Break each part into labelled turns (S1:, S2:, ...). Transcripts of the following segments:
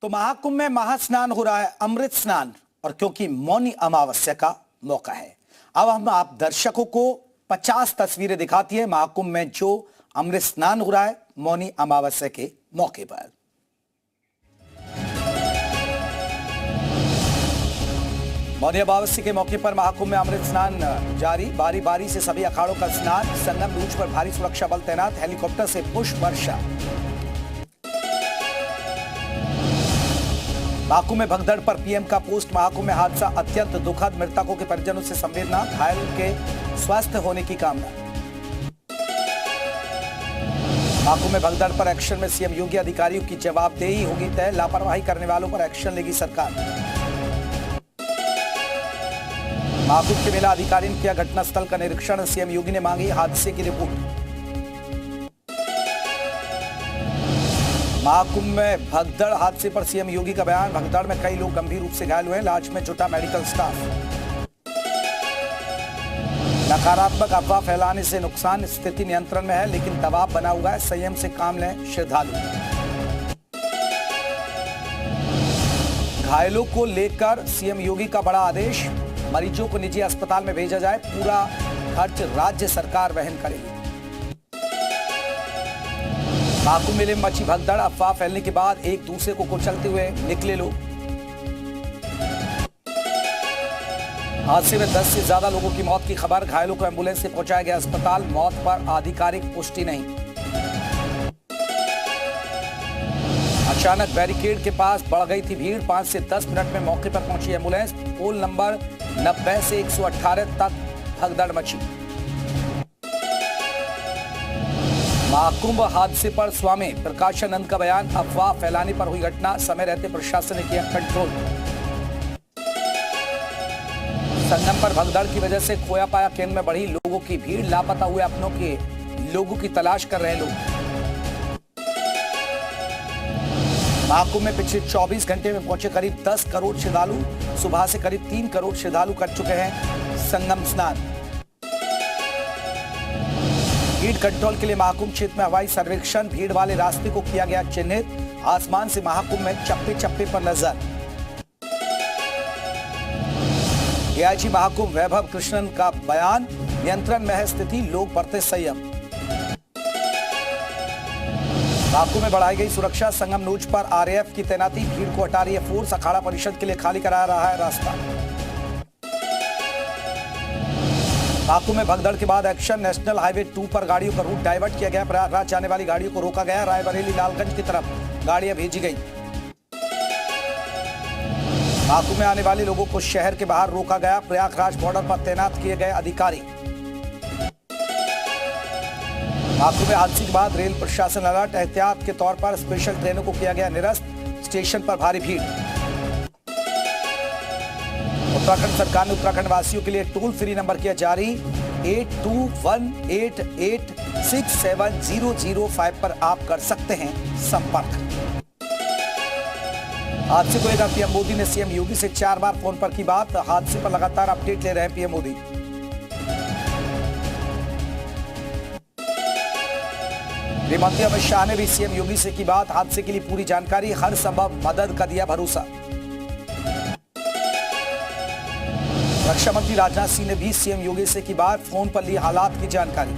S1: तो महाकुंभ में महास्नान हो रहा है, अमृत स्नान, और क्योंकि मौनी अमावस्या का मौका है, अब हम आप दर्शकों को 50 तस्वीरें दिखाती है महाकुंभ में जो अमृत स्नान हो रहा है मौनी अमावस्या के मौके पर। मौनी अमावस्या के मौके पर महाकुंभ में अमृत स्नान जारी, बारी बारी से सभी अखाड़ों का स्नान, संगम ब्रिज पर भारी सुरक्षा बल तैनात, हेलीकॉप्टर से पुष्प वर्षा। महाकुंभ में भगदड़ पर पीएम का पोस्ट, महाकुंभ में हादसा अत्यंत दुखद, मृतकों के परिजनों से संवेदना, घायलों के स्वस्थ होने की कामना। महाकुंभ में भगदड़ पर एक्शन में सीएम योगी, अधिकारियों की जवाबदेही होगी तय, लापरवाही करने वालों पर एक्शन लेगी सरकार। महाकुंभ के मेला अधिकारी ने किया घटनास्थल का निरीक्षण, सीएम योगी ने मांगी हादसे की रिपोर्ट। महाकुंभ में भगदड़ हादसे पर सीएम योगी का बयान, भगदड़ में कई लोग गंभीर रूप से घायल हुए, इलाज में जुटा मेडिकल स्टाफ। नकारात्मक अफवाह फैलाने से नुकसान, स्थिति नियंत्रण में है लेकिन दबाव बना हुआ है, संयम से काम लें श्रद्धालु। घायलों को लेकर सीएम योगी का बड़ा आदेश, मरीजों को निजी अस्पताल में भेजा जाए, पूरा खर्च राज्य सरकार वहन करेगी। महाकुंभ मेले में मची भगदड़, अफवाह फैलने के बाद एक दूसरे को कुचलते हुए निकले लोग। हादसे में 10 से ज्यादा लोगों की मौत की खबर, घायलों को एम्बुलेंस से पहुंचाया गया अस्पताल, मौत पर आधिकारिक पुष्टि नहीं। अचानक बैरिकेड के पास बढ़ गई थी भीड़, 5 से 10 मिनट में मौके पर पहुंची एम्बुलेंस, पोल नंबर 90 से 118 तक भगदड़ मची। महाकुंभ हादसे पर स्वामी प्रकाशानंद का बयान, अफवाह फैलाने पर हुई घटना, समय रहते प्रशासन ने किया कंट्रोल। संगम पर भगदड़ की वजह से खोया पाया केंद्र में बढ़ी लोगों की भीड़, लापता हुए अपनों के लोगों की तलाश कर रहे लोग। महाकुंभ में पिछले 24 घंटे में पहुंचे करीब 10 करोड़ श्रद्धालु, सुबह से करीब 3 करोड़ श्रद्धालु कर चुके हैं संगम स्नान। भीड़ कंट्रोल के लिए महाकुंभ क्षेत्र में हवाई सर्वेक्षण, भीड़ वाले रास्ते को किया गया चिन्हित, आसमान से महाकुंभ में चप्पे चप्पे पर नजर। डीआईजी महाकुंभ वैभव कृष्णन का बयान, नियंत्रण में है स्थिति, लोग बरते संयम। महाकुंभ में बढ़ाई गई सुरक्षा, संगम नोच पर आरएएफ की तैनाती, भीड़ को हटा रही है फोर्स, अखाड़ा परिषद के लिए खाली करा रहा है रास्ता। महाकुंभ में भगदड़ के बाद एक्शन, नेशनल हाईवे 2 पर गाड़ियों का रूट डाइवर्ट किया गया, प्रयागराज जाने वाली गाड़ियों को रोका गया, रायबरेली लालगंज की तरफ गाड़ियां भेजी गई। महाकुंभ में आने वाले लोगों को शहर के बाहर रोका गया, प्रयागराज बॉर्डर पर तैनात किए गए अधिकारी। महाकुंभ में हादसे के बाद रेल प्रशासन अलर्ट, एहतियात के तौर पर स्पेशल ट्रेनों को किया गया निरस्त, स्टेशन पर भारी भीड़। उत्तराखंड सरकार ने उत्तराखंड वासियों के लिए टोल फ्री नंबर किया जारी, 8218867005 पर आप कर सकते हैं संपर्क। हादसे को लेकर पीएम मोदी ने सीएम योगी से 4 बार फोन पर की बात, हादसे पर लगातार अपडेट ले रहे हैं पीएम मोदी। गृहमंत्री अमित शाह ने भी सीएम योगी से की बात, हादसे के लिए पूरी जानकारी, हर संभव मदद का दिया भरोसा। रक्षा मंत्री राजनाथ सिंह ने भी सीएम योगी से की बात, फोन पर ली हालात की जानकारी।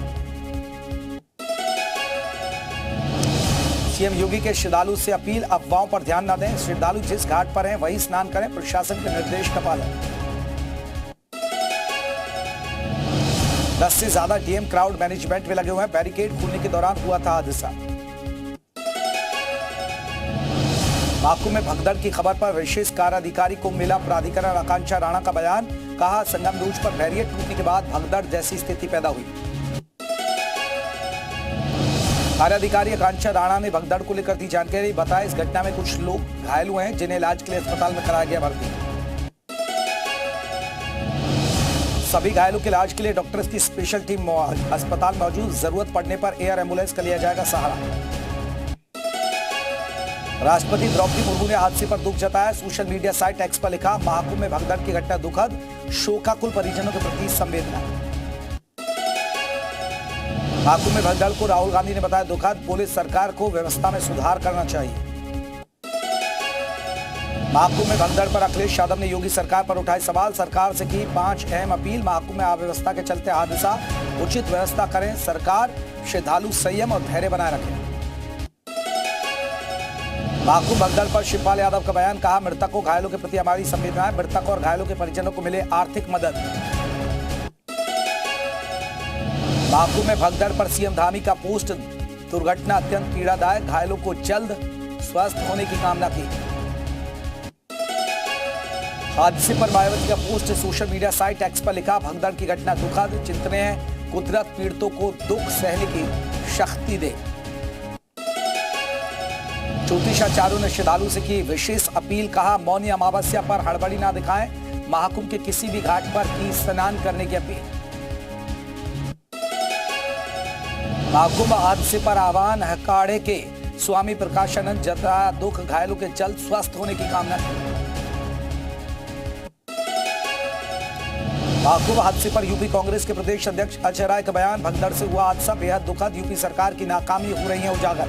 S1: सीएम योगी के श्रद्धालु से अपील, अफवाहों पर ध्यान न दें, श्रद्धालु जिस घाट पर हैं वहीं स्नान करें, प्रशासन के निर्देश का पालन। 10 से ज्यादा डीएम क्राउड मैनेजमेंट में लगे हुए हैं, बैरिकेड खुलने के दौरान हुआ था हादसा। महाकुंभ में भगदड़ की खबर पर विशेष कार्य अधिकारी को मेला प्राधिकरण आकांक्षा राणा का बयान, कहा संगम ब्रिज पर बैरियर टूटने के बाद भगदड़ जैसी स्थिति पैदा हुई। कार्य अधिकारी आकांक्षा राणा ने भगदड़ को लेकर दी जानकारी, बताया इस घटना में कुछ लोग घायल हुए हैं जिन्हें इलाज के लिए अस्पताल में कराया गया भर्ती। सभी घायलों के इलाज के लिए डॉक्टर्स की स्पेशल टीम अस्पताल मौजूद, जरूरत पड़ने पर एयर एम्बुलेंस का लिया जाएगा सहारा। राष्ट्रपति द्रौपदी मुर्मू ने हादसे पर दुख जताया, सोशल मीडिया साइट एक्स पर लिखा, महाकुंभ में भगदड़ की घटना दुखद, शोकाकुल परिजनों के प्रति संवेदना। महाकुंभ में भगदड़ को राहुल गांधी ने बताया दुखद, बोले सरकार को व्यवस्था में सुधार करना चाहिए। महाकुंभ में भगदड़ पर अखिलेश यादव ने योगी सरकार पर उठाए सवाल। सरकार से की 5 अहम अपील। महाकुंभ में अव्यवस्था के चलते हादसा, उचित व्यवस्था करें सरकार। श्रद्धालु संयम और धैर्य बनाए रखें। महाकुंभ भगदड़ पर शिवपाल यादव का बयान। कहा, मृतकों घायलों के प्रति हमारी संवेदनाएं। मृतक और घायलों के परिजनों को मिले आर्थिक मदद। महाकुंभ में भगदड़ पर सीएम धामी का पोस्ट। दुर्घटना अत्यंत पीड़ादायक, घायलों को जल्द स्वस्थ होने की कामना की। हादसे पर मायावती का post social media site x पर लिखा, भगदड़ की घटना दुखद, चिंतनीय है। कुदरत पीड़ितों को दुख सहने की शक्ति दे। ज्योतिषाचार्यों ने श्रद्धालु से की विशेष अपील। कहा, मौनी अमावस्या पर हड़बड़ी ना दिखाएं। महाकुंभ के किसी भी घाट पर की स्नान करने की अपील। महाकुंभ हादसे पर आह्वान। हकाड़े के स्वामी प्रकाशानंद जताया दुख, घायलों के जल्द स्वस्थ होने की कामना की। महाकुंभ हादसे पर यूपी कांग्रेस के प्रदेश अध्यक्ष अजय राय का बयान। भगदड़ से हुआ हादसा बेहद दुखद, यूपी सरकार की नाकामी हो रही है उजागर।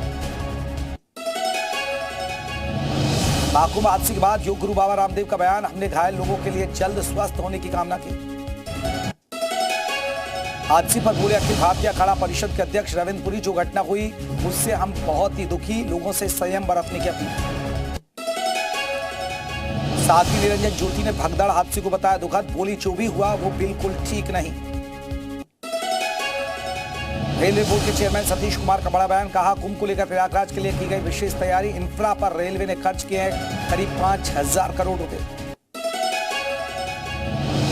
S1: महाकुंभ हादसे के बाद योग गुरु बाबा रामदेव का बयान। हमने घायल लोगों के लिए जल्द स्वस्थ होने की कामना की। हादसे पर बोले अखिल भारतीय अखाड़ा परिषद के अध्यक्ष रविंद्र पुरी, जो घटना हुई उससे हम बहुत ही दुखी, लोगों से संयम बरतने की अपील। साथ ही निरंजन ज्योति ने भगदड़ हादसे को बताया दुखद। बोली, जो भी हुआ वो बिल्कुल ठीक नहीं। रेलवे बोर्ड के चेयरमैन सतीश कुमार का बड़ा बयान। कहा, कुंभ को लेकर प्रयागराज के लिए की गई विशेष तैयारी। इंफ्रा पर रेलवे ने खर्च किए हैं करीब 5000 करोड़ रुपए।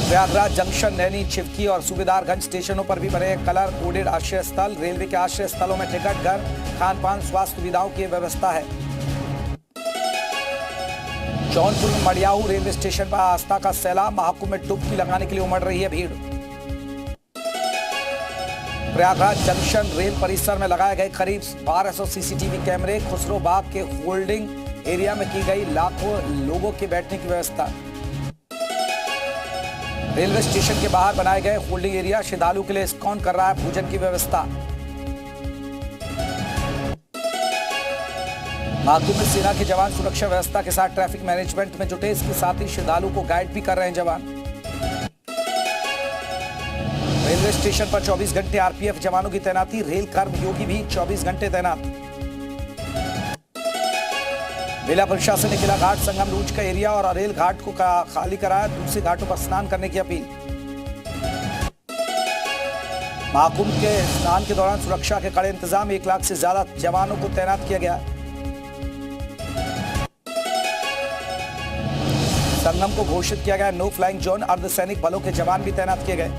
S1: प्रयागराज जंक्शन, नैनी, चिवकी और सूबेदारगंज स्टेशनों पर भी बने कलर कोडेड आश्रय स्थल। रेलवे के आश्रय स्थलों में टिकट, घर, खान पान, स्वास्थ्य सुविधाओं की व्यवस्था है। जौनपुर में मड़ियाहू रेलवे स्टेशन पर आस्था का सैलाब। महाकुंभ में डुबकी लगाने के लिए उमड़ रही है भीड़। प्रयागराज जंक्शन रेल परिसर में लगाए गए करीब 1200 सीसीटीवी कैमरे। खुसरो बाग के होल्डिंग एरिया में की गई लाखों लोगों के बैठने की व्यवस्था। रेलवे स्टेशन के बाहर बनाए गए होल्डिंग एरिया। श्रद्धालु के लिए इस्कॉन कर रहा है भोजन की व्यवस्था। महाकुंभ में सेना के जवान सुरक्षा व्यवस्था के साथ ट्रैफिक मैनेजमेंट में जुटे। इसके साथ ही श्रद्धालु को गाइड भी कर रहे हैं जवान। रेलवे स्टेशन पर 24 घंटे आरपीएफ जवानों की तैनाती। रेल कर्मयोगी भी 24 घंटे तैनात। मेला प्रशासन ने किला घाट, संगम लूज का एरिया और रेल घाट को खाली कराया। दूसरे घाटों पर स्नान करने की अपील। महाकुंभ के स्नान के दौरान सुरक्षा के कड़े इंतजाम। 1 लाख से ज्यादा जवानों को तैनात किया गया। संगम को घोषित किया गया नो फ्लाइंग जोन। अर्धसैनिक बलों के जवान भी तैनात किए गए।